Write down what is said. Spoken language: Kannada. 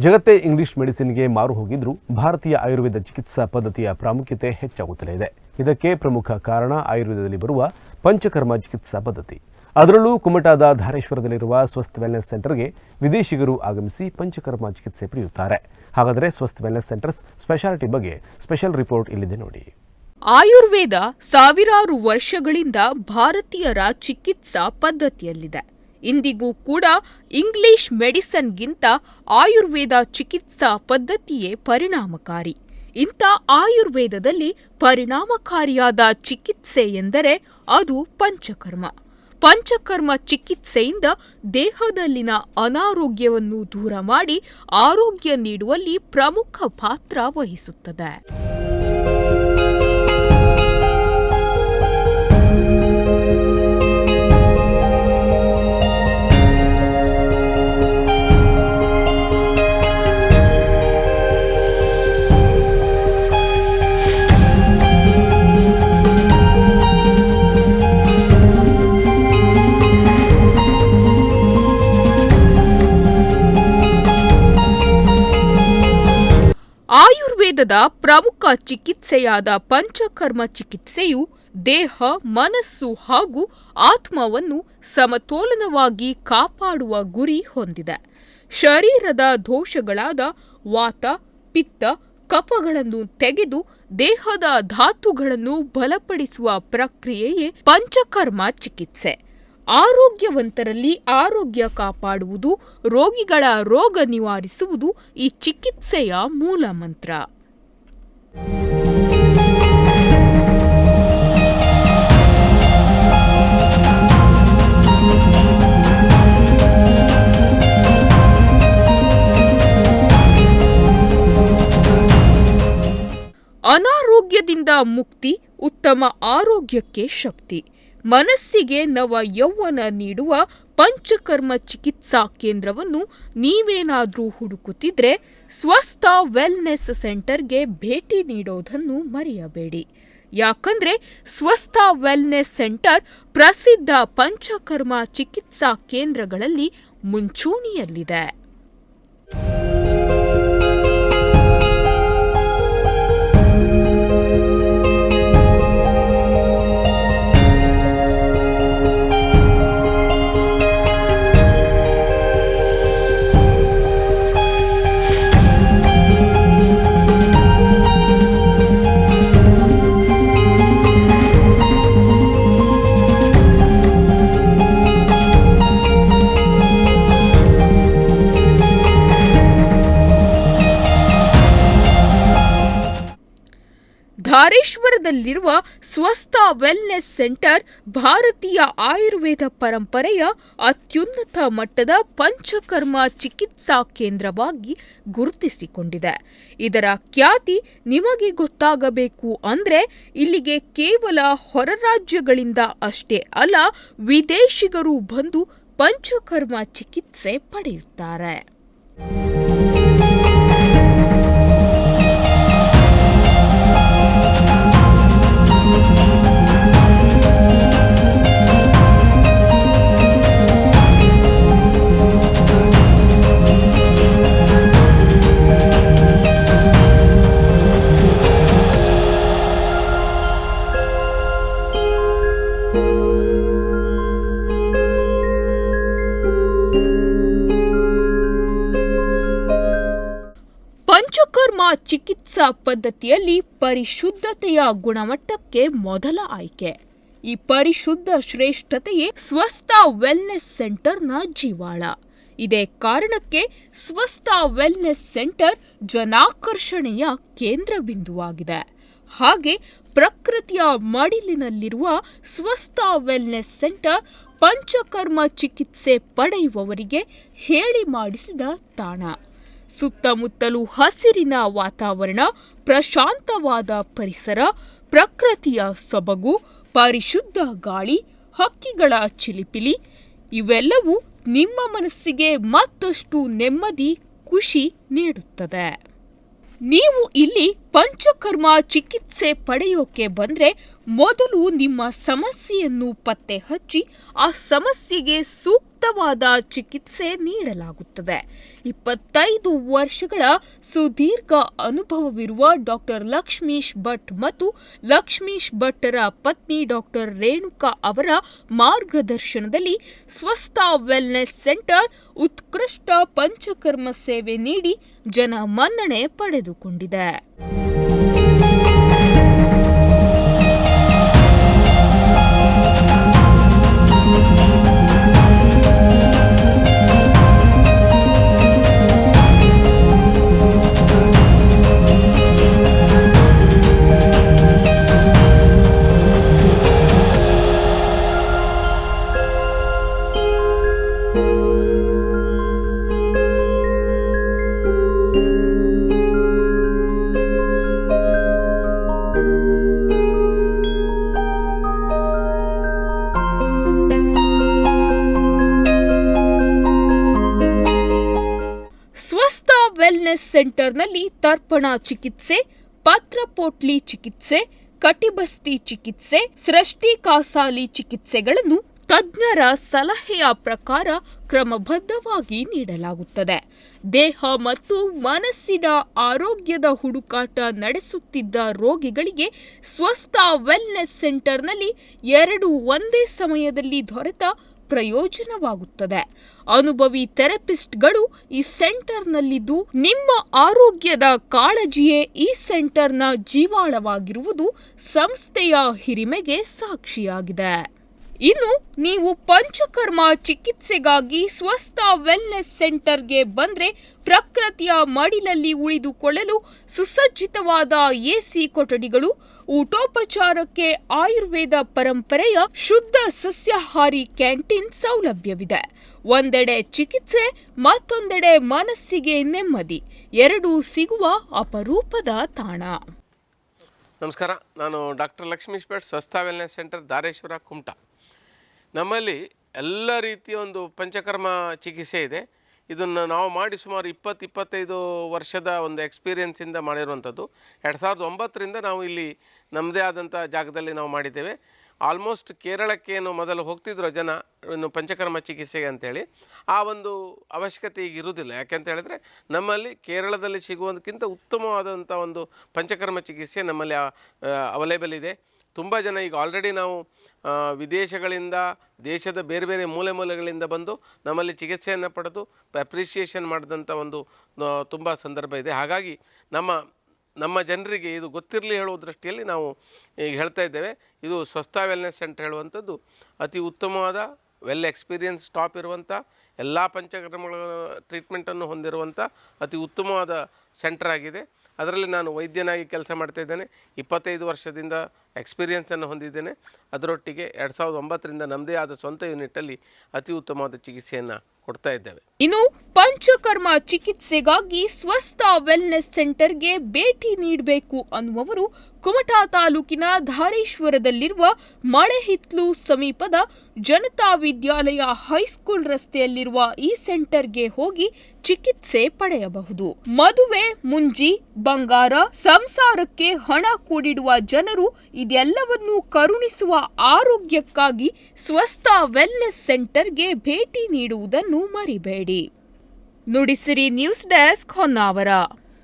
ಜಗತ್ತೇ ಇಂಗ್ಲಿಷ್ ಮೆಡಿಸಿನ್ಗೆ ಮಾರು ಹೋಗಿದ್ರೂ ಭಾರತೀಯ ಆಯುರ್ವೇದ ಚಿಕಿತ್ಸಾ ಪದ್ಧತಿಯ ಪ್ರಾಮುಖ್ಯತೆ ಹೆಚ್ಚಾಗುತ್ತಲೇ ಇದೆ. ಇದಕ್ಕೆ ಪ್ರಮುಖ ಕಾರಣ ಆಯುರ್ವೇದದಲ್ಲಿ ಬರುವ ಪಂಚಕರ್ಮ ಚಿಕಿತ್ಸಾ ಪದ್ಧತಿ. ಅದರಲ್ಲೂ ಕುಮಟಾದ ಧಾರೇಶ್ವರದಲ್ಲಿರುವ ಸ್ವಸ್ಥ ವೆಲ್ನೆಸ್ ಸೆಂಟರ್ಗೆ ವಿದೇಶಿಗರು ಆಗಮಿಸಿ ಪಂಚಕರ್ಮ ಚಿಕಿತ್ಸೆ ಪಡೆಯುತ್ತಾರೆ. ಹಾಗಾದರೆ ಸ್ವಸ್ಥ ವೆಲ್ನೆಸ್ ಸೆಂಟರ್ಸ್ ಸ್ಪೆಷಾಲಿಟಿ ಬಗ್ಗೆ ಸ್ಪೆಷಲ್ ರಿಪೋರ್ಟ್ ಇಲ್ಲಿದೆ ನೋಡಿ. ಆಯುರ್ವೇದ ಸಾವಿರಾರು ವರ್ಷಗಳಿಂದ ಭಾರತೀಯರ ಚಿಕಿತ್ಸಾ ಪದ್ಧತಿಯಲ್ಲಿದೆ. ಇಂದಿಗೂ ಕೂಡ ಇಂಗ್ಲಿಷ್ ಮೆಡಿಸನ್ಗಿಂತ ಆಯುರ್ವೇದ ಚಿಕಿತ್ಸಾ ಪದ್ಧತಿಯೇ ಪರಿಣಾಮಕಾರಿ. ಇಂಥ ಆಯುರ್ವೇದದಲ್ಲಿ ಪರಿಣಾಮಕಾರಿಯಾದ ಚಿಕಿತ್ಸೆ ಎಂದರೆ ಅದು ಪಂಚಕರ್ಮ. ಪಂಚಕರ್ಮ ಚಿಕಿತ್ಸೆಯಿಂದ ದೇಹದಲ್ಲಿನ ಅನಾರೋಗ್ಯವನ್ನು ದೂರ ಮಾಡಿ ಆರೋಗ್ಯ ನೀಡುವಲ್ಲಿ ಪ್ರಮುಖ ಪಾತ್ರ ವಹಿಸುತ್ತದೆ. ಆಯುರ್ವೇದದ ಪ್ರಮುಖ ಚಿಕಿತ್ಸೆಯಾದ ಪಂಚಕರ್ಮ ಚಿಕಿತ್ಸೆಯು ದೇಹ, ಮನಸ್ಸು ಹಾಗೂ ಆತ್ಮವನ್ನು ಸಮತೋಲನವಾಗಿ ಕಾಪಾಡುವ ಗುರಿ ಹೊಂದಿದೆ. ಶರೀರದ ದೋಷಗಳಾದ ವಾತ, ಪಿತ್ತ, ಕಫಗಳನ್ನು ತೆಗೆದು ದೇಹದ ಧಾತುಗಳನ್ನು ಬಲಪಡಿಸುವ ಪ್ರಕ್ರಿಯೆಯೇ ಪಂಚಕರ್ಮ ಚಿಕಿತ್ಸೆ. ಆರೋಗ್ಯವಂತರಲ್ಲಿ ಆರೋಗ್ಯ ಕಾಪಾಡುವುದು, ರೋಗಿಗಳ ರೋಗ ನಿವಾರಿಸುವುದು ಈ ಚಿಕಿತ್ಸೆಯ ಮೂಲ ಮಂತ್ರ. ಅನಾರೋಗ್ಯದಿಂದ ಮುಕ್ತಿ, ಉತ್ತಮ ಆರೋಗ್ಯಕ್ಕೆ ಶಕ್ತಿ. ಮನಸ್ಸಿಗೆ ನವ ಯೌವನ ನೀಡುವ ಪಂಚಕರ್ಮ ಚಿಕಿತ್ಸಾ ಕೇಂದ್ರವನ್ನು ನೀವೇನಾದರೂ ಹುಡುಕುತ್ತಿದ್ರೆ ಸ್ವಸ್ಥ ವೆಲ್ನೆಸ್ ಸೆಂಟರ್ಗೆ ಭೇಟಿ ನೀಡೋದನ್ನು ಮರೆಯಬೇಡಿ. ಯಾಕಂದ್ರೆ ಸ್ವಸ್ಥ ವೆಲ್ನೆಸ್ ಸೆಂಟರ್ ಪ್ರಸಿದ್ಧ ಪಂಚಕರ್ಮ ಚಿಕಿತ್ಸಾ ಕೇಂದ್ರಗಳಲ್ಲಿ ಮುಂಚೂಣಿಯಲ್ಲಿದೆ. ಧಾರೇಶ್ವರದಲ್ಲಿರುವ ಸ್ವಸ್ಥ ವೆಲ್ನೆಸ್ ಸೆಂಟರ್ ಭಾರತೀಯ ಆಯುರ್ವೇದ ಪರಂಪರೆಯ ಅತ್ಯುನ್ನತ ಮಟ್ಟದ ಪಂಚಕರ್ಮ ಚಿಕಿತ್ಸಾ ಕೇಂದ್ರವಾಗಿ ಗುರುತಿಸಿಕೊಂಡಿದೆ. ಇದರ ಖ್ಯಾತಿ ನಿಮಗೆ ಗೊತ್ತಾಗಬೇಕು ಅಂದ್ರೆ ಇಲ್ಲಿಗೆ ಕೇವಲ ಹೊರ ರಾಜ್ಯಗಳಿಂದ ಅಷ್ಟೇ ಅಲ್ಲ, ವಿದೇಶಿಗರು ಬಂದು ಪಂಚಕರ್ಮ ಚಿಕಿತ್ಸೆ ಪಡೆಯುತ್ತಾರೆ. ಪಂಚಕರ್ಮ ಚಿಕಿತ್ಸಾ ಪದ್ಧತಿಯಲ್ಲಿ ಪರಿಶುದ್ಧತೆಯ ಗುಣಮಟ್ಟಕ್ಕೆ ಮೊದಲ ಆಯ್ಕೆ. ಈ ಪರಿಶುದ್ಧ ಶ್ರೇಷ್ಠತೆಯೇ ಸ್ವಸ್ಥ ವೆಲ್ನೆಸ್ ಸೆಂಟರ್ನ ಜೀವಾಳ. ಇದೇ ಕಾರಣಕ್ಕೆ ಸ್ವಸ್ಥ ವೆಲ್ನೆಸ್ ಸೆಂಟರ್ ಜನಾಕರ್ಷಣೆಯ ಕೇಂದ್ರ ಬಿಂದುವಾಗಿದೆ. ಹಾಗೆ ಪ್ರಕೃತಿಯ ಮಡಿಲಿನಲ್ಲಿರುವ ಸ್ವಸ್ಥ ವೆಲ್ನೆಸ್ ಸೆಂಟರ್ ಪಂಚಕರ್ಮ ಚಿಕಿತ್ಸೆ ಪಡೆಯುವವರಿಗೆ ಹೇಳಿ ಮಾಡಿಸಿದ ತಾಣ. ಸುತ್ತಮುತ್ತಲೂ ಹಸಿರಿನ ವಾತಾವರಣ, ಪ್ರಶಾಂತವಾದ ಪರಿಸರ, ಪ್ರಕೃತಿಯ ಸೊಬಗು, ಪರಿಶುದ್ಧ ಗಾಳಿ, ಹಕ್ಕಿಗಳ ಚಿಲಿಪಿಲಿ ಇವೆಲ್ಲವೂ ನಿಮ್ಮ ಮನಸ್ಸಿಗೆ ಮತ್ತಷ್ಟು ನೆಮ್ಮದಿ, ಖುಷಿ ನೀಡುತ್ತದೆ. ನೀವು ಇಲ್ಲಿ ಪಂಚಕರ್ಮ ಚಿಕಿತ್ಸೆ ಪಡೆಯೋಕೆ ಬಂದ್ರೆ ಮೊದಲು ನಿಮ್ಮ ಸಮಸ್ಯೆಯನ್ನು ಪತ್ತೆ ಹಚ್ಚಿ ಆ ಸಮಸ್ಯೆಗೆ ಸೂಕ್ತವಾದ ಚಿಕಿತ್ಸೆ ನೀಡಲಾಗುತ್ತದೆ. 25 ವರ್ಷಗಳ ಸುದೀರ್ಘ ಅನುಭವವಿರುವ ಡಾಕ್ಟರ್ ಲಕ್ಷ್ಮೀಶ್ ಭಟ್ ಮತ್ತು ಲಕ್ಷ್ಮೀಶ್ ಭಟ್ಟರ ಪತ್ನಿ ಡಾಕ್ಟರ್ ರೇಣುಕಾ ಅವರ ಮಾರ್ಗದರ್ಶನದಲ್ಲಿ ಸ್ವಸ್ಥ ವೆಲ್ನೆಸ್ ಸೆಂಟರ್ ಉತ್ಕೃಷ್ಟ ಪಂಚಕರ್ಮ ಸೇವೆ ನೀಡಿ ಜನ ಮನ್ನಣೆ ಪಡೆದುಕೊಂಡಿದೆ. ಸ್ವಸ್ಥ ವೆಲ್ನೆಸ್ ಸೆಂಟರ್ನಲ್ಲಿ ತರ್ಪಣ ಚಿಕಿತ್ಸೆ, ಪತ್ರಪೋಟ್ಲಿ ಚಿಕಿತ್ಸೆ, ಕಟಿಬಸ್ತಿ ಚಿಕಿತ್ಸೆ, ಸೃಷ್ಟಿ ಕಾಸಾಲಿ ಚಿಕಿತ್ಸೆಗಳನ್ನು ತಜ್ಞರ ಸಲಹೆಯ ಪ್ರಕಾರ ಕ್ರಮಬದ್ಧವಾಗಿ ನೀಡಲಾಗುತ್ತದೆ. ದೇಹ ಮತ್ತು ಮನಸ್ಸಿನ ಆರೋಗ್ಯದ ಹುಡುಕಾಟ ನಡೆಸುತ್ತಿದ್ದ ರೋಗಿಗಳಿಗೆ ಸ್ವಸ್ಥ ವೆಲ್ನೆಸ್ ಸೆಂಟರ್ನಲ್ಲಿ 2 ಒಂದೇ ಸಮಯದಲ್ಲಿ ದೊರೆತ ಪ್ರಯೋಜನವಾಗುತ್ತದೆ. ಅನುಭವಿ ಥೆರಪಿಸ್ಟ್ಗಳು ಈ ಸೆಂಟರ್ನಲ್ಲಿದ್ದು ನಿಮ್ಮ ಆರೋಗ್ಯದ ಕಾಳಜಿಯೇ ಈ ಸೆಂಟರ್ನ ಜೀವಾಳವಾಗಿರುವುದು ಸಂಸ್ಥೆಯ ಹಿರಿಮೆಗೆ ಸಾಕ್ಷಿಯಾಗಿದೆ. ಇನ್ನು ನೀವು ಪಂಚಕರ್ಮ ಚಿಕಿತ್ಸೆಗಾಗಿ ಸ್ವಸ್ಥ ವೆಲ್ನೆಸ್ ಸೆಂಟರ್ಗೆ ಬಂದ್ರೆ ಪ್ರಕೃತಿಯ ಮಡಿಲಲ್ಲಿ ಉಳಿದುಕೊಳ್ಳಲು ಸುಸಜ್ಜಿತವಾದ ಎಸಿ ಕೊಠಡಿಗಳು, ಊಟೋಪಚಾರಕ್ಕೆ ಆಯುರ್ವೇದ ಪರಂಪರೆಯ ಶುದ್ಧ ಸಸ್ಯಾಹಾರಿ ಕ್ಯಾಂಟೀನ್ ಸೌಲಭ್ಯವಿದೆ. ಒಂದೆಡೆ ಚಿಕಿತ್ಸೆ, ಮತ್ತೊಂದೆಡೆ ಮನಸ್ಸಿಗೆ ನೆಮ್ಮದಿ, ಎರಡೂ ಸಿಗುವ ಅಪರೂಪದ ತಾಣ. ನಮಸ್ಕಾರ, ನಾನು ಡಾಕ್ಟರ್ ಲಕ್ಷ್ಮೀಶ್ ಭಟ್, ಸ್ವಸ್ಥ ವೆಲ್ನೆಸ್ ಸೆಂಟರ್, ಧಾರೇಶ್ವರ, ಕುಮಟಾ. ನಮ್ಮಲ್ಲಿ ಎಲ್ಲ ರೀತಿಯ ಒಂದು ಪಂಚಕರ್ಮ ಚಿಕಿತ್ಸೆ ಇದೆ. ಇದನ್ನು ನಾವು ಮಾಡಿ ಸುಮಾರು 20-25 ವರ್ಷದ ಒಂದು ಎಕ್ಸ್ಪೀರಿಯೆನ್ಸಿಂದ ಮಾಡಿರುವಂಥದ್ದು. 2009ರಿಂದ ನಾವು ಇಲ್ಲಿ ನಮ್ಮದೇ ಆದಂಥ ಜಾಗದಲ್ಲಿ ನಾವು ಮಾಡಿದ್ದೇವೆ. ಆಲ್ಮೋಸ್ಟ್ ಕೇರಳಕ್ಕೇನು ಮೊದಲು ಹೋಗ್ತಿದ್ರು ಜನ ಇನ್ನು ಪಂಚಕರ್ಮ ಚಿಕಿತ್ಸೆಗೆ ಅಂಥೇಳಿ, ಆ ಒಂದು ಅವಶ್ಯಕತೆ ಈಗ ಇರುವುದಿಲ್ಲ. ಯಾಕೆಂತ ಹೇಳಿದ್ರೆ ನಮ್ಮಲ್ಲಿ ಕೇರಳದಲ್ಲಿ ಸಿಗುವುದಕ್ಕಿಂತ ಉತ್ತಮವಾದಂಥ ಒಂದು ಪಂಚಕರ್ಮ ಚಿಕಿತ್ಸೆ ನಮ್ಮಲ್ಲಿ ಅವೈಲೇಬಲ್ ಇದೆ. ತುಂಬ ಜನ ಈಗ ಆಲ್ರೆಡಿ ನಾವು ವಿದೇಶಗಳಿಂದ, ದೇಶದ ಬೇರೆ ಬೇರೆ ಮೂಲೆಗಳಿಂದ ಬಂದು ನಮ್ಮಲ್ಲಿ ಚಿಕಿತ್ಸೆಯನ್ನು ಪಡೆದು ಅಪ್ರಿಷಿಯೇಷನ್ ಮಾಡಿದಂಥ ಒಂದು ತುಂಬ ಸಂದರ್ಭ ಇದೆ. ಹಾಗಾಗಿ ನಮ್ಮ ಜನರಿಗೆ ಇದು ಗೊತ್ತಿರಲಿ ಹೇಳುವ ದೃಷ್ಟಿಯಲ್ಲಿ ನಾವು ಈಗ ಹೇಳ್ತಾ ಇದ್ದೇವೆ. ಇದು ಸ್ವಸ್ಥ ವೆಲ್ನೆಸ್ ಸೆಂಟರ್ ಹೇಳುವಂಥದ್ದು ಅತಿ ಉತ್ತಮವಾದ ವೆಲ್ ಎಕ್ಸ್ಪೀರಿಯನ್ಸ್ ಸ್ಟಾಪ್ ಇರುವಂಥ ಎಲ್ಲ ಪಂಚಕರ್ಮಗಳ ಟ್ರೀಟ್ಮೆಂಟನ್ನು ಹೊಂದಿರುವಂಥ ಅತಿ ಉತ್ತಮವಾದ ಸೆಂಟರ್ ಆಗಿದೆ. ಅದರಲ್ಲಿ ನಾನು ವೈದ್ಯನಾಗಿ ಕೆಲಸ ಮಾಡ್ತಾಯಿದ್ದೇನೆ. 25 ವರ್ಷದಿಂದ ಎಕ್ಸ್ಪೀರಿಯನ್ಸನ್ನು ಹೊಂದಿದ್ದೇನೆ. ಅದರೊಟ್ಟಿಗೆ 2009ರಿಂದ ನಮ್ಮದೇ ಆದ ಸ್ವಂತ ಯೂನಿಟಲ್ಲಿ ಅತಿ ಉತ್ತಮವಾದ ಚಿಕಿತ್ಸೆಯನ್ನು ಕೊಡ್ತಾ ಇದ್ದೇವೆ. ಇನ್ನು ಪಂಚಕರ್ಮ ಚಿಕಿತ್ಸೆಗಾಗಿ ಸ್ವಸ್ಥ ವೆಲ್ನೆಸ್ ಸೆಂಟರ್ಗೆ ಭೇಟಿ ನೀಡಬೇಕು ಅನ್ನುವವರು ಕುಮಟಾ ತಾಲೂಕಿನ ಧಾರೇಶ್ವರದಲ್ಲಿರುವ ಮಳೆಹಿತ್ಲು ಸಮೀಪದ ಜನತಾ ವಿದ್ಯಾಲಯ ಹೈಸ್ಕೂಲ್ ರಸ್ತೆಯಲ್ಲಿರುವ ಈ ಸೆಂಟರ್ಗೆ ಹೋಗಿ ಚಿಕಿತ್ಸೆ ಪಡೆಯಬಹುದು. ಮದುವೆ, ಮುಂಜಿ, ಬಂಗಾರ, ಸಂಸಾರಕ್ಕೆ ಹಣ ಕೂಡಿಡುವ ಜನರು ಇದೆಲ್ಲವನ್ನೂ ಕರುಣಿಸುವ ಆರೋಗ್ಯಕ್ಕಾಗಿ ಸ್ವಸ್ಥ ವೆಲ್ನೆಸ್ ಸೆಂಟರ್ಗೆ ಭೇಟಿ ನೀಡುವುದನ್ನು ಮರಿಬೇಡಿ. Nudisiri news desk, Honnavar.